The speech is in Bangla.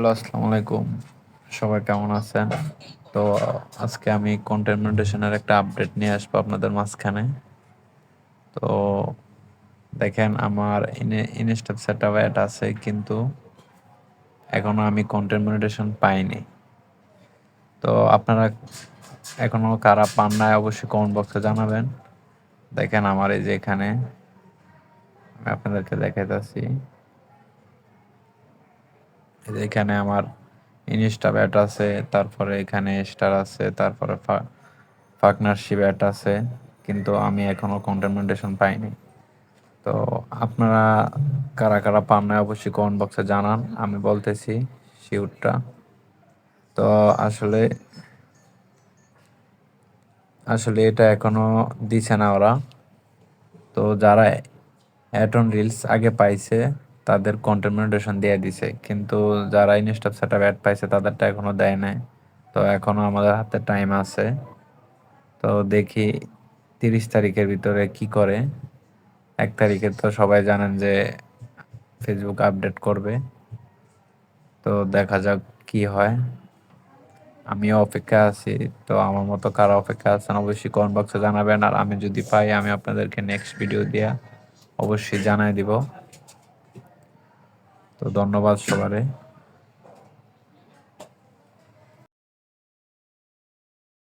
হ্যালো, আসসালামু আলাইকুম। সবাই কেমন আছেন? তো আজকে আমি কনটেন্ট মনিটাইজেশনের একটা আপডেট নিয়ে আসবো আপনাদের মাঝখানে। তো দেখেন আমার ইনস্টা সেটআপ অ্যাড আছে, কিন্তু এখনো আমি কনটেন্ট মনিটাইজেশন পাইনি। তো আপনারা এখনো কারা পান নাই অবশ্যই কমেন্ট বক্সে জানাবেন। দেখেন আমার এই যে এখানে আমি আপনাদেরকে দেখাইতাছি। এই যে এখানে আমার ইনস্টা অ্যাড আছে, তারপরে এখানে স্টার আছে, তারপরে পার্টনারশিপ অ্যাড আছে, কিন্তু আমি এখনো কন্টেন্ট মনিটাইজেশন পাইনি। তো আপনারা কারা কারা পান নাই অবশ্যই কমেন্ট বক্সে জানান, আমি বলতেছি শিওরটা। তো আসলে আসলে এটা এখনো দিছে না ওরা। তো যারা অ্যাড অন রিলস আগে পাইছে তাদের কন্টেন্ট মনিটাইজেশন দিয়ে দিছে, কিন্তু যারা ইনস্টা সেটআপ অ্যাড পাইছে তাদেরটা এখনো দেয় নাই। তো এখনো আমাদের হাতে টাইম আছে। তো দেখি 30 তারিখের ভিতরে কি করে। 1 তারিখে তো সবাই জানেন যে ফেসবুক আপডেট করবে। তো দেখা যাক কি হয়। আমিও অপেক্ষা আছি। তো আমার মতো কারা অপেক্ষা আছেন অবশ্যই কমেন্ট বক্সে জানাবেন, আর আমি যদি পাই আমি আপনাদেরকে নেক্সট ভিডিও দিয়ে অবশ্যই জানাই দিব। তো ধন্যবাদ সবারে।